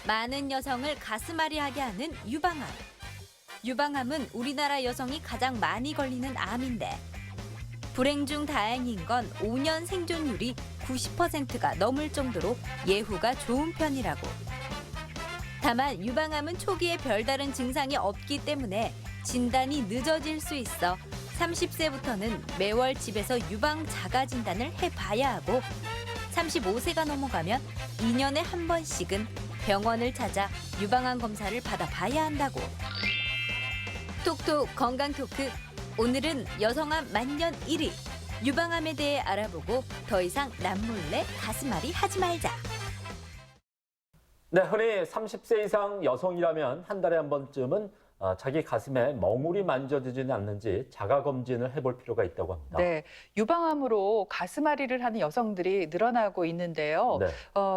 많은 여성을 가슴앓이하게 하는 유방암. 유방암은 우리나라 여성이 가장 많이 걸리는 암인데 불행 중 다행인 건 5년 생존율이 90%가 넘을 정도로 예후가 좋은 편이라고. 다만 유방암은 초기에 별다른 증상이 없기 때문에 진단이 늦어질 수 있어 30세부터는 매월 집에서 유방 자가 진단을 해봐야 하고 35세가 넘어가면 2년에 한 번씩은 병원을 찾아 유방암 검사를 받아봐야 한다고. 톡톡 건강 토크. 오늘은 여성암 만년 1위 유방암에 대해 알아보고 더 이상 남몰래 가슴앓이 하지 말자. 네, 흔히 30세 이상 여성이라면 한 달에 한 번쯤은 자기 가슴에 멍울이 만져지지는 않는지 자가검진을 해볼 필요가 있다고 합니다. 네, 유방암으로 가슴앓이를 하는 여성들이 늘어나고 있는데요. 네.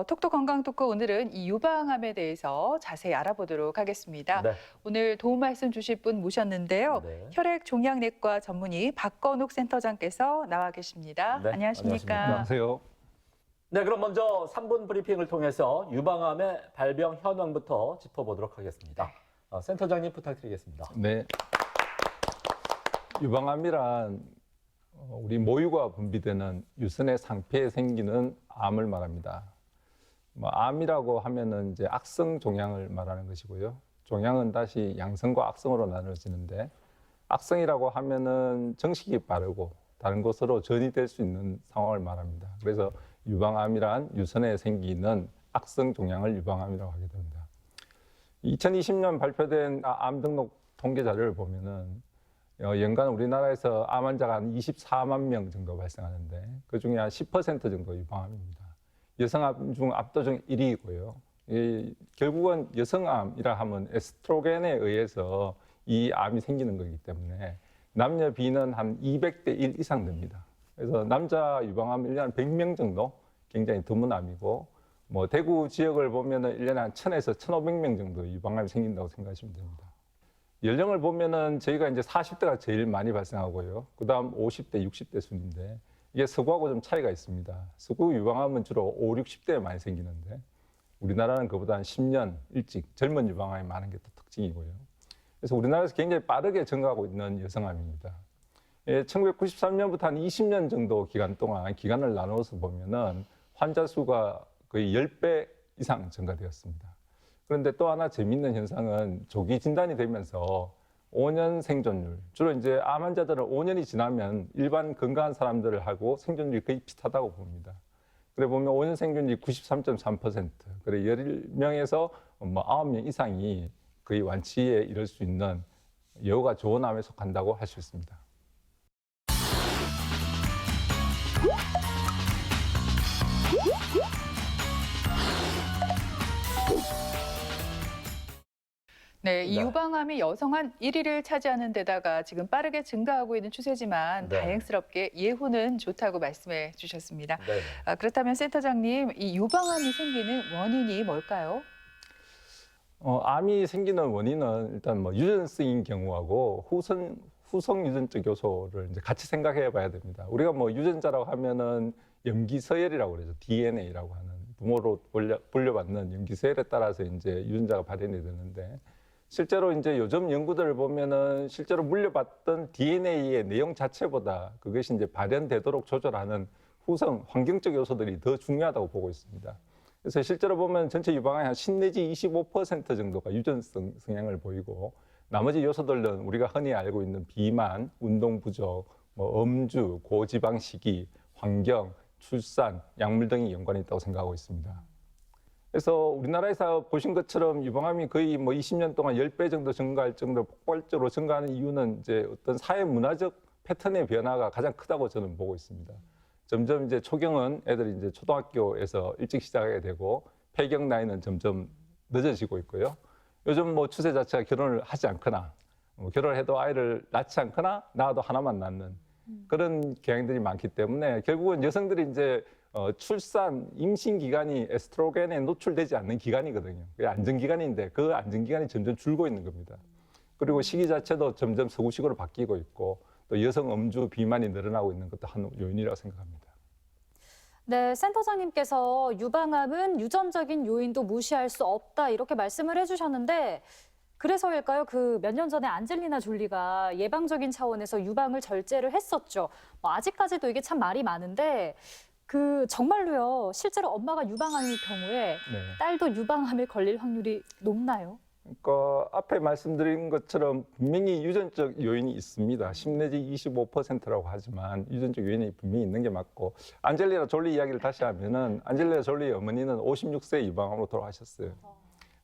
톡톡 건강 토크 오늘은 이 유방암에 대해서 자세히 알아보도록 하겠습니다. 네. 오늘 도움 말씀 주실 분 모셨는데요. 네. 혈액종양내과 전문의 박건욱 센터장께서 나와 계십니다. 네, 안녕하십니까? 안녕하세요. 네, 그럼 먼저 3분 브리핑을 통해서 유방암의 발병 현황부터 짚어보도록 하겠습니다. 센터장님 부탁드리겠습니다. 네. 유방암이란 우리 모유가 분비되는 유선의 상태에 생기는 암을 말합니다. 암이라고 하면은 이제 악성 종양을 말하는 것이고요. 종양은 다시 양성과 악성으로 나눠지는데 악성이라고 하면은 정식이 빠르고 다른 곳으로 전이될 수 있는 상황을 말합니다. 그래서 유방암이란 유선에 생기는 악성 종양을 유방암이라고 하게 됩니다. 2020년 발표된 암 등록 통계 자료를 보면은 연간 우리나라에서 암 환자가 한 24만 명 정도 발생하는데 그중에 한 10% 정도 유방암입니다. 여성암 중 압도적 1위이고요. 결국은 여성암이라 하면 에스트로겐에 의해서 이 암이 생기는 거기 때문에 남녀 비는 한 200대 1 이상 됩니다. 그래서 남자 유방암 1년에 100명 정도 굉장히 드문 암이고 대구 지역을 보면은 1년에 한 1000에서 1500명 정도 유방암이 생긴다고 생각하시면 됩니다. 연령을 보면은 저희가 이제 40대가 제일 많이 발생하고요. 그다음 50대, 60대 순인데 이게 서구하고 좀 차이가 있습니다. 서구 유방암은 주로 5, 60대에 많이 생기는데 우리나라는 그보다 한 10년 일찍 젊은 유방암이 많은 게 또 특징이고요. 그래서 우리나라에서 굉장히 빠르게 증가하고 있는 여성암입니다. 1993년부터 한 20년 정도 기간 동안 기간을 나누어서 보면은 환자 수가 거의 10배 이상 증가되었습니다. 그런데 또 하나 재미있는 현상은 조기 진단이 되면서 5년 생존율, 주로 이제 암 환자들은 5년이 지나면 일반 건강한 사람들하고 생존율이 거의 비슷하다고 봅니다. 그래 보면 5년 생존율이 93.3%, 그래 10명에서 9명 이상이 거의 완치에 이를 수 있는 여우가 좋은 암에 속한다고 할 수 있습니다. 네, 이 네. 유방암이 여성암 1위를 차지하는 데다가 지금 빠르게 증가하고 있는 추세지만 네. 다행스럽게 예후는 좋다고 말씀해 주셨습니다. 네. 그렇다면 센터장님, 이 유방암이 생기는 원인이 뭘까요? 암이 생기는 원인은 일단 유전성인 경우하고 후성 유전적 요소를 이제 같이 생각해 봐야 됩니다. 우리가 유전자라고 하면은 염기서열이라고 그러죠. DNA라고 하는 부모로 분류받는 염기서열에 따라서 이제 유전자가 발현이 되는데 실제로 이제 요즘 연구들을 보면은 실제로 물려받던 DNA의 내용 자체보다 그것이 이제 발현되도록 조절하는 후성 환경적 요소들이 더 중요하다고 보고 있습니다. 그래서 실제로 보면 전체 유방암의 한 10 내지 25% 정도가 유전성 성향을 보이고 나머지 요소들은 우리가 흔히 알고 있는 비만, 운동 부족, 음주, 고지방 식이, 환경, 출산, 약물 등이 연관이 있다고 생각하고 있습니다. 그래서 우리나라에서 보신 것처럼 유방암이 거의 20년 동안 10배 정도 증가할 정도로 폭발적으로 증가하는 이유는 이제 어떤 사회 문화적 패턴의 변화가 가장 크다고 저는 보고 있습니다. 점점 이제 초경은 애들이 이제 초등학교에서 일찍 시작하게 되고 폐경 나이는 점점 늦어지고 있고요. 요즘 추세 자체가 결혼을 하지 않거나 결혼을 해도 아이를 낳지 않거나 낳아도 하나만 낳는 그런 경향들이 많기 때문에 결국은 여성들이 이제 출산, 임신 기간이 에스트로겐에 노출되지 않는 기간이거든요. 그게 안정기간인데 그 안정기간이 점점 줄고 있는 겁니다. 그리고 시기 자체도 점점 서구식으로 바뀌고 있고 또 여성 음주, 비만이 늘어나고 있는 것도 한 요인이라고 생각합니다. 네, 센터장님께서 유방암은 유전적인 요인도 무시할 수 없다 이렇게 말씀을 해주셨는데 그래서일까요? 그 몇 년 전에 안젤리나 졸리가 예방적인 차원에서 유방을 절제를 했었죠. 뭐 아직까지도 이게 참 말이 많은데 그 정말로요. 실제로 엄마가 유방암일 경우에 네. 딸도 유방암에 걸릴 확률이 높나요? 그러니까 앞에 말씀드린 것처럼 분명히 유전적 요인이 있습니다. 10 내지 25%라고 하지만 유전적 요인이 분명히 있는 게 맞고 안젤리나 졸리 이야기를 다시 하면은 안젤리나 졸리의 어머니는 56세 유방암으로 돌아가셨어요.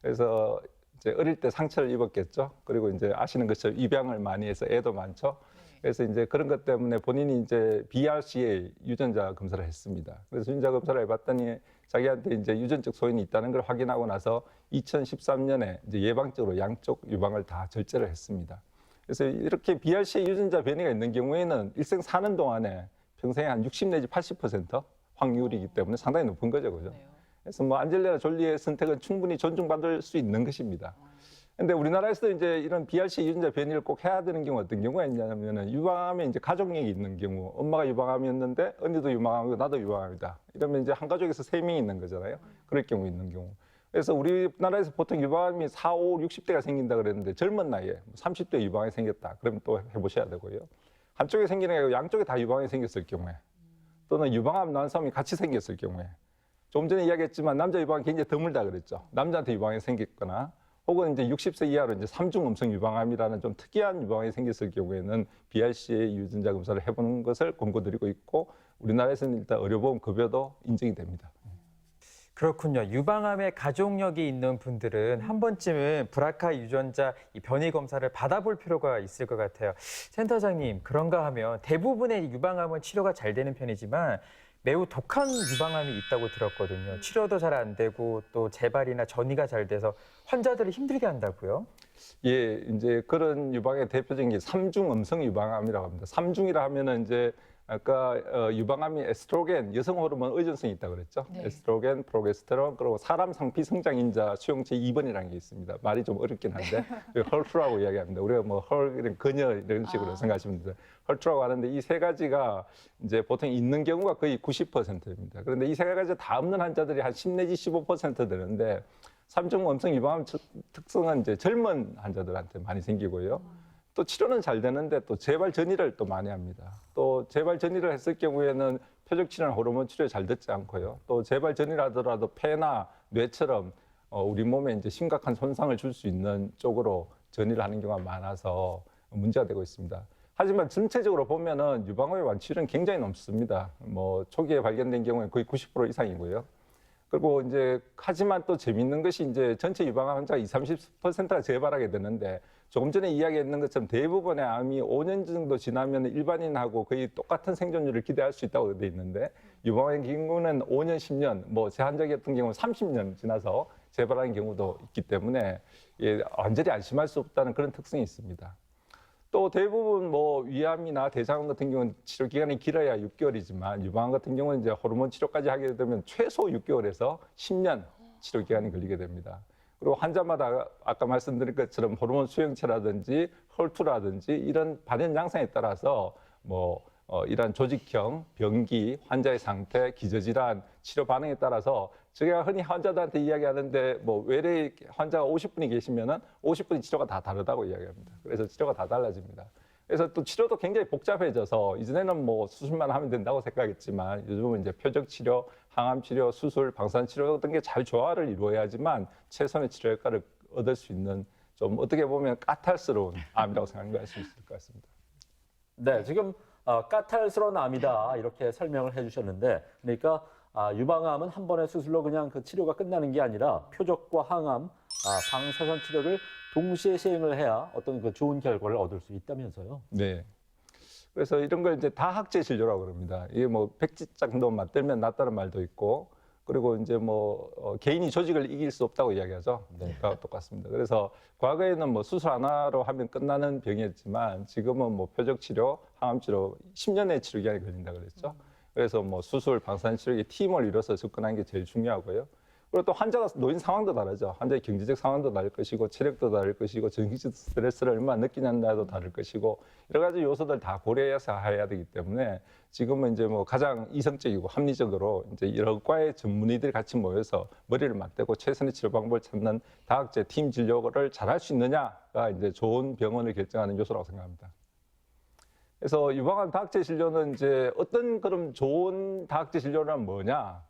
그래서 이제 어릴 때 상처를 입었겠죠. 그리고 이제 아시는 것처럼 입양을 많이 해서 애도 많죠. 그래서 이제 그런 것 때문에 본인이 이제 BRCA 유전자 검사를 했습니다. 그래서 유전자 검사를 해봤더니 자기한테 이제 유전적 소인이 있다는 걸 확인하고 나서 2013년에 이제 예방적으로 양쪽 유방을 다 절제를 했습니다. 그래서 이렇게 BRCA 유전자 변이가 있는 경우에는 일생 사는 동안에 평생에 한 60 내지 80% 확률이기 때문에 상당히 높은 거죠, 그죠? 그래서 뭐 안젤리나 졸리의 선택은 충분히 존중받을 수 있는 것입니다. 근데 우리나라에서 이제 이런 BRCA 유전자 변이를 꼭 해야 되는 경우 어떤 경우가 있냐면은 유방암에 이제 가족력이 있는 경우, 엄마가 유방암이었는데 언니도 유방암이고 나도 유방암이다. 이러면 이제 한 가족에서 3명이 있는 거잖아요. 그럴 경우 있는 경우. 그래서 우리나라에서 보통 유방암이 4, 5, 60대가 생긴다 그랬는데 젊은 나이에 30대 유방암이 생겼다. 그러면 또 해보셔야 되고요. 한쪽에 생기는 게 아니고 양쪽에 다 유방암이 생겼을 경우에 또는 유방암 난소암이 같이 생겼을 경우에 좀 전에 이야기했지만 남자 유방암이 굉장히 드물다 그랬죠. 남자한테 유방암이 생겼거나 혹은 이제 60세 이하로 이제 3중 음성 유방암이라는 좀 특이한 유방암이 생겼을 경우에는 BRCA 유전자 검사를 해보는 것을 권고드리고 있고 우리나라에서는 일단 의료보험 급여도 인정이 됩니다. 그렇군요. 유방암에 가족력이 있는 분들은 한 번쯤은 브라카 유전자 이 변이 검사를 받아볼 필요가 있을 것 같아요. 센터장님, 그런가 하면 대부분의 유방암은 치료가 잘 되는 편이지만 매우 독한 유방암이 있다고 들었거든요. 치료도 잘 안 되고 또 재발이나 전이가 잘 돼서 환자들을 힘들게 한다고요? 예, 이제 그런 유방의 대표적인 게 3중 음성 유방암이라고 합니다. 3중이라 하면은 이제 아까 유방암이 에스트로겐, 여성 호르몬 의존성이 있다고 그랬죠. 네. 에스트로겐, 프로게스테론, 그리고 사람 상피 성장인자 수용체 2번이라는 게 있습니다. 말이 좀 어렵긴 한데 헐트라고 이야기합니다. 우리가 뭐 헐, 이런 그녀 이런 식으로 생각하시면 됩니다. 헐트라고 하는데 이 세 가지가 이제 보통 있는 경우가 거의 90%입니다. 그런데 이 세 가지 다 없는 환자들이 한 10 내지 15% 되는데 3중 음성 유방암 특성은 이제 젊은 환자들한테 많이 생기고요. 또 치료는 잘 되는데 또 재발 전이를 또 많이 합니다. 또 재발 전이를 했을 경우에는 표적 치료나 호르몬 치료 잘 듣지 않고요. 또 재발 전이라더라도 폐나 뇌처럼 우리 몸에 이제 심각한 손상을 줄 수 있는 쪽으로 전이를 하는 경우가 많아서 문제가 되고 있습니다. 하지만 전체적으로 보면은 유방암의 완치율은 굉장히 높습니다. 뭐 초기에 발견된 경우에 거의 90% 이상이고요. 그리고 이제 하지만 또 재밌는 것이 이제 전체 유방암 환자가 20, 30%가 재발하게 되는데 조금 전에 이야기했는 것처럼 대부분의 암이 5년 정도 지나면 일반인하고 거의 똑같은 생존율을 기대할 수 있다고 되어 있는데 유방암의 경우는 5년, 10년, 뭐 제 환자 같은 경우는 30년 지나서 재발하는 경우도 있기 때문에 예, 완전히 안심할 수 없다는 그런 특성이 있습니다. 또 대부분 뭐 위암이나 대장암 같은 경우는 치료 기간이 길어야 6개월이지만 유방암 같은 경우는 이제 호르몬 치료까지 하게 되면 최소 6개월에서 10년 치료 기간이 걸리게 됩니다. 그리고 환자마다 아까 말씀드린 것처럼 호르몬 수용체라든지 헐투라든지 이런 발현 양상에 따라서 뭐 이러한 조직형, 병기, 환자의 상태, 기저질환, 치료 반응에 따라서 제가 흔히 환자들한테 이야기하는데 뭐 외래 환자가 50분이 계시면은 50분이 치료가 다 다르다고 이야기합니다. 그래서 치료가 다 달라집니다. 그래서 또 치료도 굉장히 복잡해져서 이전에는 뭐 수술만 하면 된다고 생각했지만 요즘은 이제 표적 치료, 항암 치료, 수술, 방사선 치료 같은 게 잘 조화를 이루어야지만 최선의 치료 효과를 얻을 수 있는 좀 어떻게 보면 까탈스러운 암이라고 생각할 수 있을 것 같습니다. 네, 지금 까탈스러운 암이다 이렇게 설명을 해주셨는데, 그러니까 유방암은 한 번의 수술로 그냥 그 치료가 끝나는 게 아니라 표적과 항암, 방사선 치료를 동시에 시행을 해야 어떤 그 좋은 결과를 얻을 수 있다면서요? 네. 그래서 이런 걸 이제 다학제 진료라고 그럽니다. 이게 뭐 백지장도 맞들면 낫다는 말도 있고, 그리고 이제 뭐 개인이 조직을 이길 수 없다고 이야기하죠. 네, 똑같습니다. 그래서 과거에는 뭐 수술 하나로 하면 끝나는 병이었지만 지금은 뭐 표적 치료, 항암 치료 10년의 치료 기간이 걸린다 그랬죠. 그래서 뭐 수술, 방사선 치료에 팀을 이뤄서 접근하는 게 제일 중요하고요. 그리고 또 환자가 놓인 상황도 다르죠. 환자의 경제적 상황도 다를 것이고 체력도 다를 것이고 정신적 스트레스를 얼마나 느끼냐도 다를 것이고 여러 가지 요소들 다 고려해서 해야 되기 때문에 지금은 이제 뭐 가장 이성적이고 합리적으로 이제 여러 과의 전문의들이 같이 모여서 머리를 맞대고 최선의 치료 방법을 찾는 다학제 팀 진료를 잘할 수 있느냐가 이제 좋은 병원을 결정하는 요소라고 생각합니다. 그래서 유방암 다학제 진료는 이제 어떤 그럼 좋은 다학제 진료란 뭐냐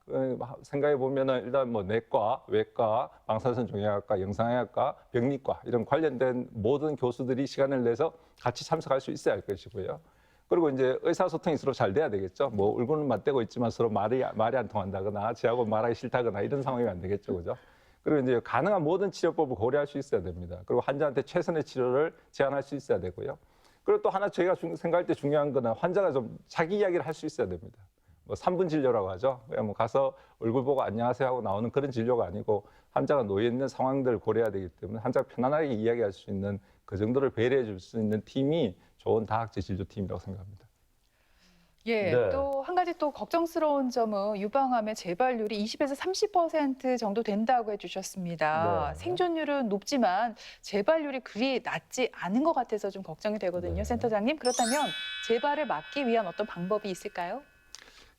생각해 보면은 일단 뭐 내과, 외과, 방사선 종양학과, 영상의학과, 병리과 이런 관련된 모든 교수들이 시간을 내서 같이 참석할 수 있어야 할 것이고요. 그리고 이제 의사소통이 서로 잘 돼야 되겠죠. 뭐 얼굴은 맞대고 있지만 서로 말이 안 통한다거나 지하고 말하기 싫다거나 이런 상황이 안 되겠죠, 그죠? 그리고 이제 가능한 모든 치료법을 고려할 수 있어야 됩니다. 그리고 환자한테 최선의 치료를 제안할 수 있어야 되고요. 그리고 또 하나 저희가 생각할 때 중요한 거는 환자가 좀 자기 이야기를 할 수 있어야 됩니다. 뭐 3분 진료라고 하죠. 그냥 뭐 가서 얼굴 보고 안녕하세요 하고 나오는 그런 진료가 아니고 환자가 놓여 있는 상황들을 고려해야 되기 때문에 환자가 편안하게 이야기할 수 있는 그 정도를 배려해 줄 수 있는 팀이 좋은 다학제 진료팀이라고 생각합니다. 예, 네. 또 한 가지 또 걱정스러운 점은 유방암의 재발률이 20에서 30% 정도 된다고 해주셨습니다. 네. 생존율은 높지만 재발률이 그리 낮지 않은 것 같아서 좀 걱정이 되거든요, 네. 센터장님. 그렇다면 재발을 막기 위한 어떤 방법이 있을까요?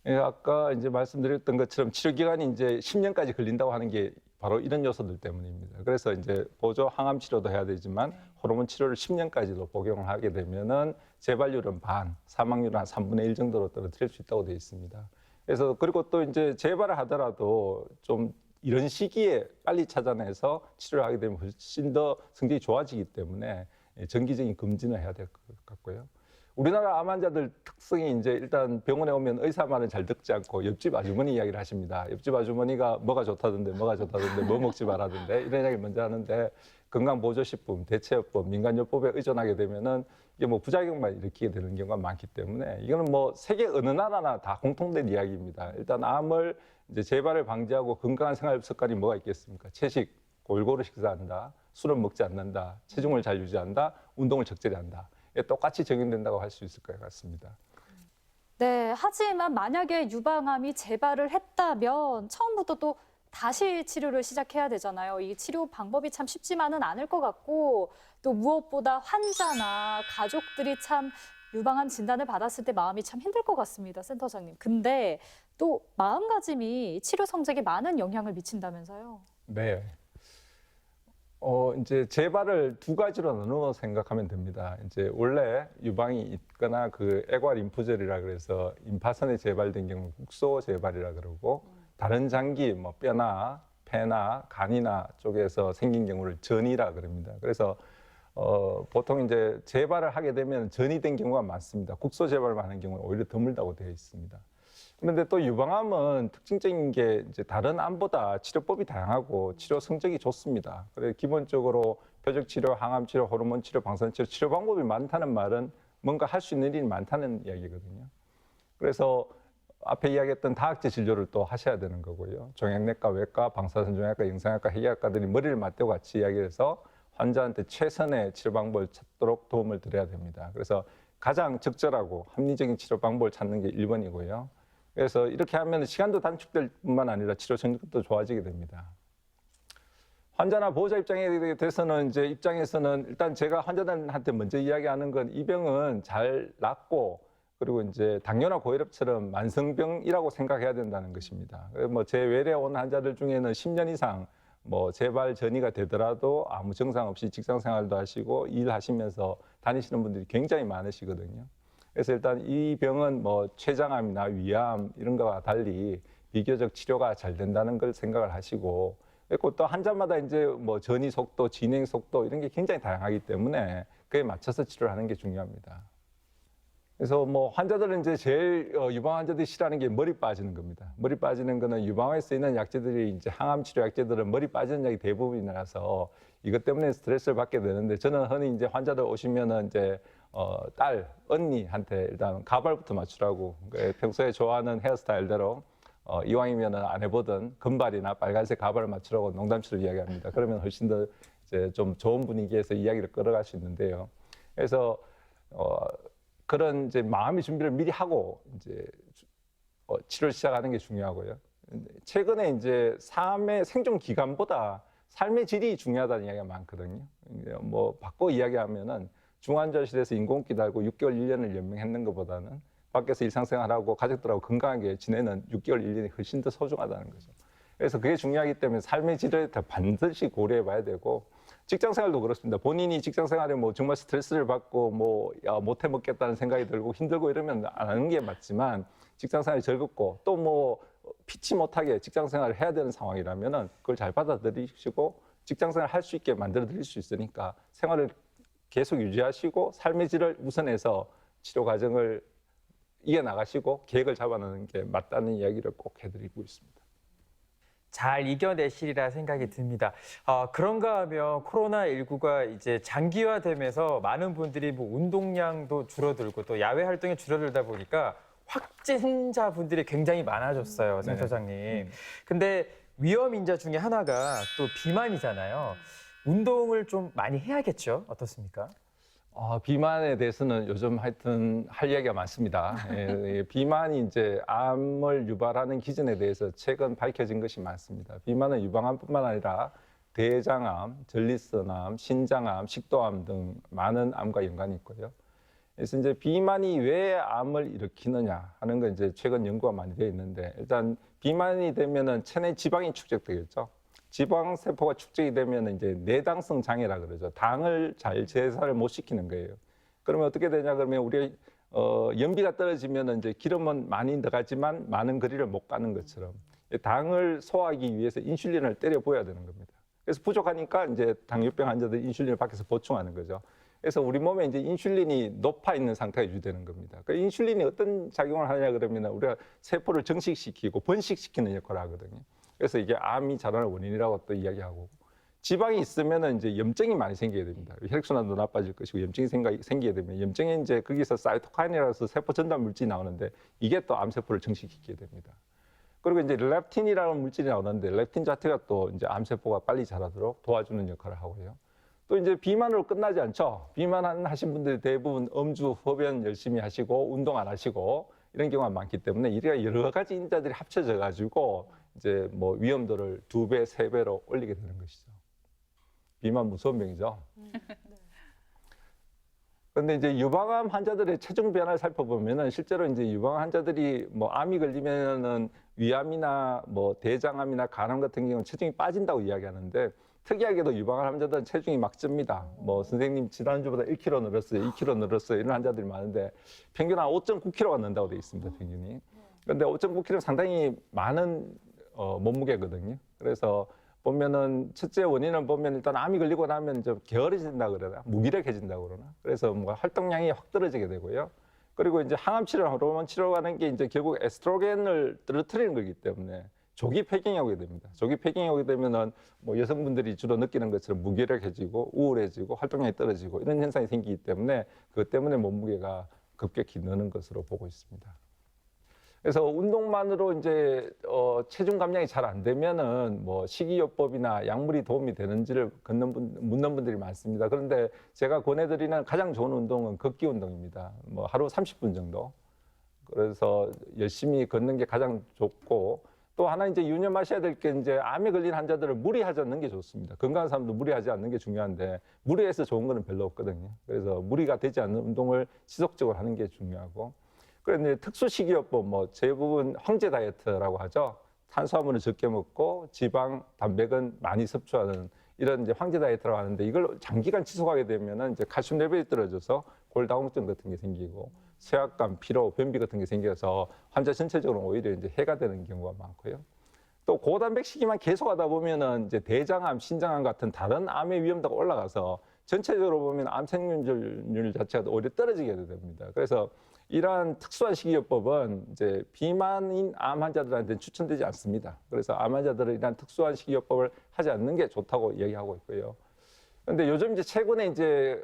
예, 아까 이제 말씀드렸던 것처럼 치료 기간이 이제 10년까지 걸린다고 하는 게 바로 이런 요소들 때문입니다. 그래서 이제 보조 항암 치료도 해야 되지만 호르몬 치료를 10년까지도 복용을 하게 되면은 재발률은 반, 사망률은 한 3분의 1 정도로 떨어뜨릴 수 있다고 되어 있습니다. 그래서 그리고 또 이제 재발을 하더라도 좀 이런 시기에 빨리 찾아내서 치료를 하게 되면 훨씬 더 성적이 좋아지기 때문에 정기적인 검진을 해야 될 것 같고요. 우리나라 암 환자들 특성이 이제 일단 병원에 오면 의사 말은 잘 듣지 않고 옆집 아주머니 이야기를 하십니다. 옆집 아주머니가 뭐가 좋다던데 뭐 먹지 말라던데 이런 이야기를 먼저 하는데 건강보조식품, 대체요법, 민간요법에 의존하게 되면은 이게 뭐 부작용만 일으키게 되는 경우가 많기 때문에 이거는 뭐 세계 어느 나라나 다 공통된 이야기입니다. 일단 암을 이제 재발을 방지하고 건강한 생활 습관이 뭐가 있겠습니까? 채식, 골고루 식사한다, 술은 먹지 않는다, 체중을 잘 유지한다, 운동을 적절히 한다. 똑같이 적용된다고 할 수 있을 것 같습니다. 네, 하지만 만약에 유방암이 재발을 했다면 처음부터 또 다시 치료를 시작해야 되잖아요. 이 치료 방법이 참 쉽지만은 않을 것 같고 또 무엇보다 환자나 가족들이 참 유방암 진단을 받았을 때 마음이 참 힘들 것 같습니다, 센터장님. 근데 또 마음가짐이 치료 성적에 많은 영향을 미친다면서요? 네. 이제 재발을 두 가지로 나누어 생각하면 됩니다. 이제 원래 유방이 있거나 그 애과 림프절이라 그래서 임파선에 재발된 경우 국소 재발이라 그러고 다른 장기 뭐 뼈나 폐나 간이나 쪽에서 생긴 경우를 전이라 그럽니다. 그래서 보통 이제 재발을 하게 되면 전이 된 경우가 많습니다. 국소 재발을 하는 경우는 오히려 드물다고 되어 있습니다. 그런데 또 유방암은 특징적인 게 이제 다른 암보다 치료법이 다양하고 치료 성적이 좋습니다. 그래서 기본적으로 표적 치료, 항암 치료, 호르몬 치료, 방사선 치료, 치료 방법이 많다는 말은 뭔가 할 수 있는 일이 많다는 이야기거든요. 그래서 앞에 이야기했던 다학제 진료를 또 하셔야 되는 거고요. 종양내과, 외과, 방사선 종양학과, 영상학과, 해외학과들이 머리를 맞대고 같이 이야기해서 환자한테 최선의 치료 방법을 찾도록 도움을 드려야 됩니다. 그래서 가장 적절하고 합리적인 치료 방법을 찾는 게 1번이고요. 그래서 이렇게 하면 시간도 단축될 뿐만 아니라 치료 성적도 좋아지게 됩니다. 환자나 보호자 입장에 대해서는 입장에서는 일단 제가 환자들한테 먼저 이야기하는 건 이 병은 잘 낫고 그리고 이제 당뇨나 고혈압처럼 만성병이라고 생각해야 된다는 것입니다. 뭐 제 외래 온 환자들 중에는 10년 이상 뭐 재발 전이가 되더라도 아무 증상 없이 직장 생활도 하시고 일하시면서 다니시는 분들이 굉장히 많으시거든요. 그래서 일단 이 병은 뭐 췌장암이나 위암 이런 거와 달리 비교적 치료가 잘 된다는 걸 생각을 하시고 그리고 또 환자마다 이제 뭐 전이 속도, 진행 속도 이런 게 굉장히 다양하기 때문에 그에 맞춰서 치료를 하는 게 중요합니다. 그래서 뭐 환자들은 이제 제일 유방 환자들이 싫어하는 게 머리 빠지는 겁니다. 머리 빠지는 거는 유방암에 쓰이는 약제들이 이제 항암 치료 약제들은 머리 빠지는 약이 대부분이라서 이것 때문에 스트레스를 받게 되는데 저는 흔히 이제 환자들 오시면은 이제 딸, 언니한테 일단 가발부터 맞추라고 평소에 좋아하는 헤어스타일대로 이왕이면은 안 해보던 금발이나 빨간색 가발을 맞추라고 농담치로 이야기합니다. 그러면 훨씬 더 이제 좀 좋은 분위기에서 이야기를 끌어갈 수 있는데요. 그래서 그런 이제 마음의 준비를 미리 하고 이제 치료를 시작하는 게 중요하고요. 최근에 이제 삶의 생존 기간보다 삶의 질이 중요하다는 이야기가 많거든요. 뭐 바꿔 이야기하면은 중환자실에서 인공호흡기 달고 6개월, 1년을 연명했는 것보다는 밖에서 일상생활하고 가족들하고 건강하게 지내는 6개월, 1년이 훨씬 더 소중하다는 거죠. 그래서 그게 중요하기 때문에 삶의 질을 반드시 고려해 봐야 되고, 직장 생활도 그렇습니다. 본인이 직장 생활에 뭐 정말 스트레스를 받고 뭐 못 해 먹겠다는 생각이 들고 힘들고 이러면 안 하는 게 맞지만, 직장 생활이 즐겁고 또 뭐 피치 못하게 직장 생활을 해야 되는 상황이라면은 그걸 잘 받아들이시고 직장 생활 할 수 있게 만들어 드릴 수 있으니까 생활을 계속 유지하시고 삶의 질을 우선해서 치료 과정을 이겨나가시고 계획을 잡아놓는 게 맞다는 이야기를 꼭 해드리고 있습니다. 잘 이겨내시리라 생각이 듭니다. 그런가 하면 코로나19가 이제 장기화되면서 많은 분들이 뭐 운동량도 줄어들고 또 야외 활동이 줄어들다 보니까 확진자분들이 굉장히 많아졌어요, 센터장님. 근데 위험 인자 중에 하나가 또 비만이잖아요. 운동을 좀 많이 해야겠죠? 어떻습니까? 비만에 대해서는 요즘 하여튼 할 이야기가 많습니다. 비만이 이제 암을 유발하는 기전에 대해서 최근 밝혀진 것이 많습니다. 비만은 유방암뿐만 아니라 대장암, 전립선암, 신장암, 식도암 등 많은 암과 연관이 있고요. 그래서 이제 비만이 왜 암을 일으키느냐 하는 건 이제 최근 연구가 많이 되어 있는데, 일단 비만이 되면은 체내 지방이 축적되겠죠. 지방 세포가 축적이 되면 이제 내당성 장애라 그러죠. 당을 잘 제사를 못 시키는 거예요. 그러면 어떻게 되냐 그러면 우리 연비가 떨어지면 이제 기름은 많이 들어가지만 많은 거리를 못 가는 것처럼 당을 소화하기 위해서 인슐린을 때려 부어야 되는 겁니다. 그래서 부족하니까 이제 당뇨병 환자들 인슐린을 밖에서 보충하는 거죠. 그래서 우리 몸에 이제 인슐린이 높아 있는 상태가 유지되는 겁니다. 그 인슐린이 어떤 작용을 하냐 그러면 우리가 세포를 정식시키고 번식시키는 역할을 하거든요. 그래서 이게 암이 자라는 원인이라고 또 이야기하고, 지방이 있으면 이제 염증이 많이 생기게 됩니다. 혈액순환도 나빠질 것이고 염증이 생기게 되면 염증에 이제 거기서 사이토카인이라서 세포 전달 물질이 나오는데 이게 또 암세포를 증식시키게 됩니다. 그리고 이제 렙틴이라는 물질이 나오는데 렙틴 자체가 또 이제 암세포가 빨리 자라도록 도와주는 역할을 하고요. 또 이제 비만으로 끝나지 않죠. 비만 하신 분들이 대부분 음주, 흡연 열심히 하시고 운동 안 하시고 이런 경우가 많기 때문에 이래가 여러 가지 인자들이 합쳐져 가지고 이제 뭐 위험도를 2배, 3배로 올리게 되는 것이죠. 비만 무서운 병이죠. 그런데 이제 유방암 환자들의 체중 변화를 살펴보면은 실제로 이제 유방암 환자들이 뭐 암이 걸리면은 위암이나 뭐 대장암이나 간암 같은 경우는 체중이 빠진다고 이야기하는데, 특이하게도 유방암 환자들은 체중이 막 찝니다. 뭐 선생님 지난주보다 1kg 늘었어요, 2kg 늘었어요 이런 환자들이 많은데 평균 한 5.9kg가 는다고 되어 있습니다, 평균이. 그런데 5.9kg 상당히 많은 몸무게거든요. 그래서 보면은 첫째 원인을 보면 일단 암이 걸리고 나면 좀 게으르진다 그러나 무기력해진다 그러나, 그래서 뭔가 활동량이 확 떨어지게 되고요. 그리고 이제 항암 치료, 호르몬 치료가 하는 게 이제 결국 에스트로겐을 떨어뜨리는 거기 때문에 조기 폐경이 오게 됩니다. 조기 폐경이 오게 되면은 뭐 여성분들이 주로 느끼는 것처럼 무기력해지고 우울해지고 활동량이 떨어지고 이런 현상이 생기기 때문에 그것 때문에 몸무게가 급격히 느는 것으로 보고 있습니다. 그래서 운동만으로 이제 체중 감량이 잘 안 되면은 뭐 식이요법이나 약물이 도움이 되는지를 묻는 분들이 많습니다. 그런데 제가 권해드리는 가장 좋은 운동은 걷기 운동입니다. 뭐 하루 30분 정도. 그래서 열심히 걷는 게 가장 좋고, 또 하나 이제 유념하셔야 될 게 이제 암에 걸린 환자들을 무리하지 않는 게 좋습니다. 건강한 사람도 무리하지 않는 게 중요한데 무리해서 좋은 거는 별로 없거든요. 그래서 무리가 되지 않는 운동을 지속적으로 하는 게 중요하고, 그런데 특수 식이요법 뭐 대부분 황제 다이어트라고 하죠. 탄수화물을 적게 먹고 지방, 단백은 많이 섭취하는 이런 이제 황제 다이어트라고 하는데, 이걸 장기간 지속하게 되면은 이제 칼슘 레벨이 떨어져서 골다공증 같은 게 생기고 쇠약감, 피로, 변비 같은 게 생겨서 환자 전체적으로 오히려 이제 해가 되는 경우가 많고요. 또 고단백식이만 계속하다 보면은 이제 대장암, 신장암 같은 다른 암의 위험도가 올라가서 전체적으로 보면 암 생존율 자체가 오히려 떨어지게 됩니다. 그래서 이러한 특수한 식이요법은 이제 비만인 암 환자들한테는 추천되지 않습니다. 그래서 암 환자들은 이러한 특수한 식이요법을 하지 않는 게 좋다고 이야기하고 있고요. 그런데 요즘 이제 최근에 이제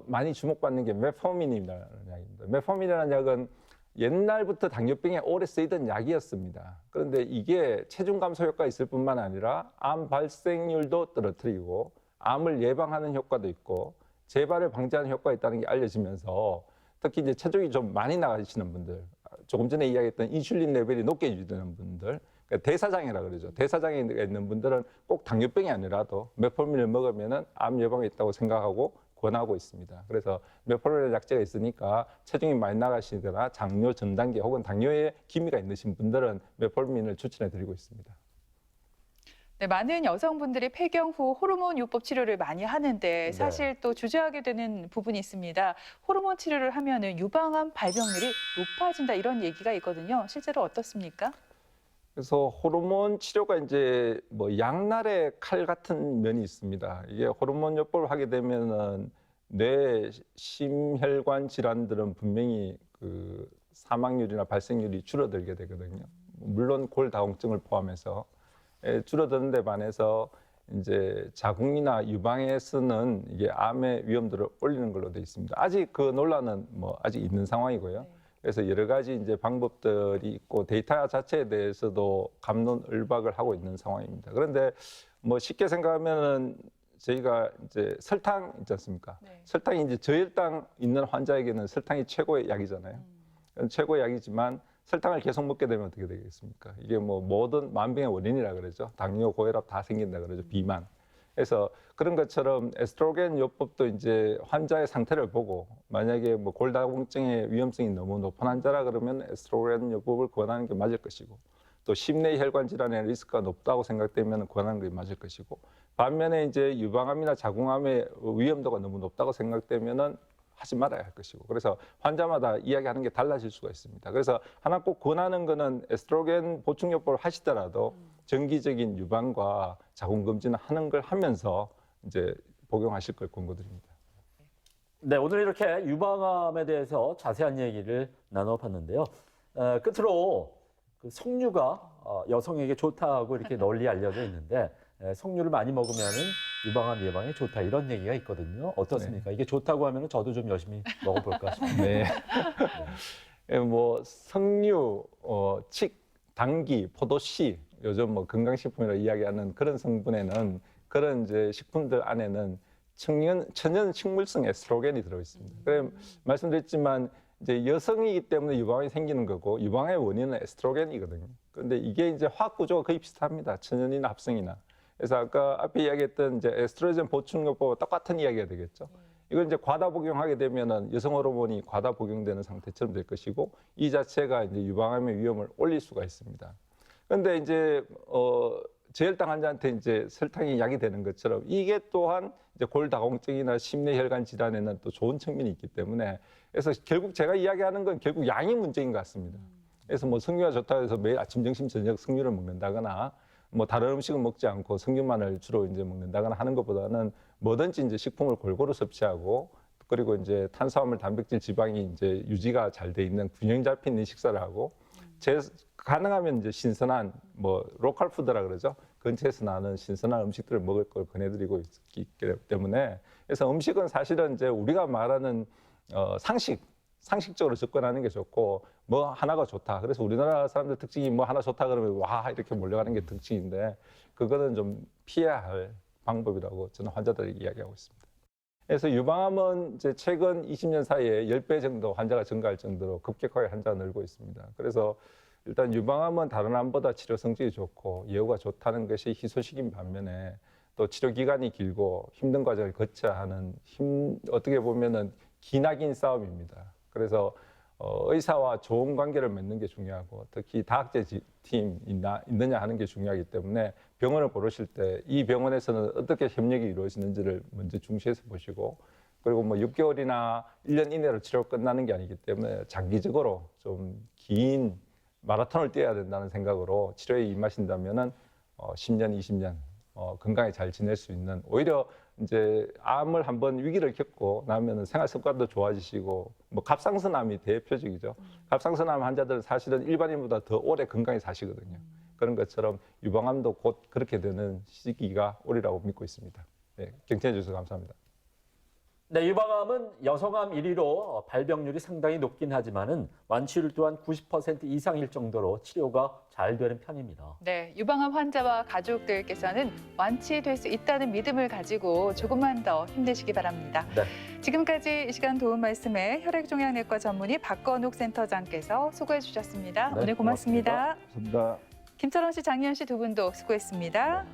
많이 주목받는 게 메포민이라는 약입니다. 메포민이라는 약은 옛날부터 당뇨병에 오래 쓰이던 약이었습니다. 그런데 이게 체중 감소 효과가 있을 뿐만 아니라 암 발생률도 떨어뜨리고 암을 예방하는 효과도 있고 재발을 방지하는 효과가 있다는 게 알려지면서 특히 이제 체중이 좀 많이 나가시는 분들, 조금 전에 이야기했던 인슐린 레벨이 높게 유지되는 분들, 그러니까 대사장이라 그러죠. 대사장에 있는 분들은 꼭 당뇨병이 아니라도 메폴민을 먹으면은 암 예방에 있다고 생각하고 권하고 있습니다. 그래서 메폴민 약제가 있으니까 체중이 많이 나가시거나 당뇨 전 단계 혹은 당뇨에 기미가 있으신 분들은 메폴민을 추천해 드리고 있습니다. 네, 많은 여성분들이 폐경 후 호르몬 요법 치료를 많이 하는데 사실 또 주저하게 되는 부분이 있습니다. 호르몬 치료를 하면은 유방암 발병률이 높아진다 이런 얘기가 있거든요. 실제로 어떻습니까? 그래서 호르몬 치료가 이제 뭐 양날의 칼 같은 면이 있습니다. 이게 호르몬 요법을 하게 되면은 뇌 심혈관 질환들은 분명히 그 사망률이나 발생률이 줄어들게 되거든요. 물론 골다공증을 포함해서 줄어드는 데 반해서 이제 자궁이나 유방에서는 이게 암의 위험도를 올리는 걸로 되어 있습니다. 아직 그 논란은 뭐 아직 있는 상황이고요. 그래서 여러 가지 이제 방법들이 있고 데이터 자체에 대해서도 갑론을박을 하고 있는 상황입니다. 그런데 뭐 쉽게 생각하면은 저희가 이제 설탕 있지 않습니까? 설탕이 이제 저혈당 있는 환자에게는 설탕이 최고의 약이잖아요. 최고의 약이지만 설탕을 계속 먹게 되면 어떻게 되겠습니까? 이게 뭐 모든 만병의 원인이라 그러죠. 당뇨, 고혈압 다 생긴다 그러죠. 비만. 그래서 그런 것처럼 에스트로겐 요법도 이제 환자의 상태를 보고 만약에 뭐 골다공증의 위험성이 너무 높은 환자라 그러면 에스트로겐 요법을 권하는 게 맞을 것이고 또 심내 혈관 질환의 리스크가 높다고 생각되면 권하는 게 맞을 것이고 반면에 이제 유방암이나 자궁암의 위험도가 너무 높다고 생각되면은 하지 말아야 할 것이고 그래서 환자마다 이야기하는 게 달라질 수가 있습니다. 그래서 하나 꼭 권하는 거는 에스트로겐 보충요법을 하시더라도 정기적인 유방과 자궁 검진을 하는 걸 하면서 이제 복용하실 걸 권고드립니다. 네, 오늘 이렇게 유방암에 대해서 자세한 얘기를 나눠봤는데요. 끝으로 그 석류가 여성에게 좋다고 이렇게 널리 알려져 있는데 석류를 많이 먹으면은 유방암 예방에 좋다 이런 얘기가 있거든요. 어떻습니까? 이게 좋다고 하면은 저도 좀 열심히 먹어볼까 싶습니다. 네. 뭐 석류, 칡, 당귀, 포도씨 요즘 뭐 건강식품이라 이야기하는 그런 성분에는 그런 이제 식품들 안에는 천연 식물성 에스트로겐이 들어 있습니다. 그래 말씀드렸지만 이제 여성이기 때문에 유방암이 생기는 거고 유방암의 원인은 에스트로겐이거든요. 그런데 이게 이제 화학 구조가 거의 비슷합니다. 천연이나 합성이나. 그래서 아까 앞에 이야기했던 이제 에스트로겐 보충요법과 똑같은 이야기가 되겠죠. 이걸 이제 과다 복용하게 되면은 여성 호르몬이 과다 복용되는 상태처럼 될 것이고 이 자체가 이제 유방암의 위험을 올릴 수가 있습니다. 그런데 이제 저혈당 환자한테 이제 설탕이 약이 되는 것처럼 이게 또한 이제 골다공증이나 심내혈관 질환에는 또 좋은 측면이 있기 때문에 그래서 결국 제가 이야기하는 건 결국 양이 문제인 것 같습니다. 그래서 뭐 석류가 좋다고 해서 매일 아침, 점심, 저녁 석류를 먹는다거나 뭐 다른 음식은 먹지 않고 석류만을 주로 이제 먹는다거나 하는 것보다는 뭐든지 이제 식품을 골고루 섭취하고 그리고 이제 탄수화물, 단백질, 지방이 이제 유지가 잘 돼 있는 균형 잡힌 있는 식사를 하고 가능하면 이제 신선한 뭐 로컬 푸드라 그러죠. 근처에서 나는 신선한 음식들을 먹을 걸 권해드리고 있기 때문에 그래서 음식은 사실은 이제 우리가 말하는 상식적으로 접근하는 게 좋고 뭐 하나가 좋다. 그래서 우리나라 사람들 특징이 뭐 하나 좋다 그러면 와 이렇게 몰려가는 게 특징인데 그거는 좀 피해야 할 방법이라고 저는 환자들에게 이야기하고 있습니다. 그래서 유방암은 이제 최근 20년 사이에 10배 정도 환자가 증가할 정도로 급격하게 환자가 늘고 있습니다. 그래서 일단 유방암은 다른 암보다 치료 성적이 좋고 예후가 좋다는 것이 희소식인 반면에 또 치료 기간이 길고 힘든 과정을 거쳐야 하는 어떻게 보면은 기나긴 싸움입니다. 그래서 의사와 좋은 관계를 맺는 게 중요하고 특히 다학제 팀 있느냐 하는 게 중요하기 때문에 병원을 고르실 때 이 병원에서는 어떻게 협력이 이루어지는지를 먼저 중시해서 보시고 그리고 뭐 6개월이나 1년 이내로 치료가 끝나는 게 아니기 때문에 장기적으로 좀 긴 마라톤을 뛰어야 된다는 생각으로 치료에 임하신다면은 10년, 20년 건강히 잘 지낼 수 있는 오히려 이제 암을 한번 위기를 겪고 나면은 생활 습관도 좋아지시고 뭐 갑상선암이 대표적이죠. 갑상선암 환자들은 사실은 일반인보다 더 오래 건강히 사시거든요. 그런 것처럼 유방암도 곧 그렇게 되는 시기가 오리라고 믿고 있습니다. 네, 경청해 주셔서 감사합니다. 네, 유방암은 여성암 1위로 발병률이 상당히 높긴 하지만은 완치율 또한 90% 이상일 정도로 치료가 잘 되는 편입니다. 네, 유방암 환자와 가족들께서는 완치될 수 있다는 믿음을 가지고 조금만 더 힘내시기 바랍니다. 네. 지금까지 이 시간 도움 말씀에 혈액종양내과 전문의 박건욱 센터장께서 수고해 주셨습니다. 네, 오늘 고맙습니다. 감사합니다. 김철원 씨, 장희연 씨 두 분도 수고했습니다.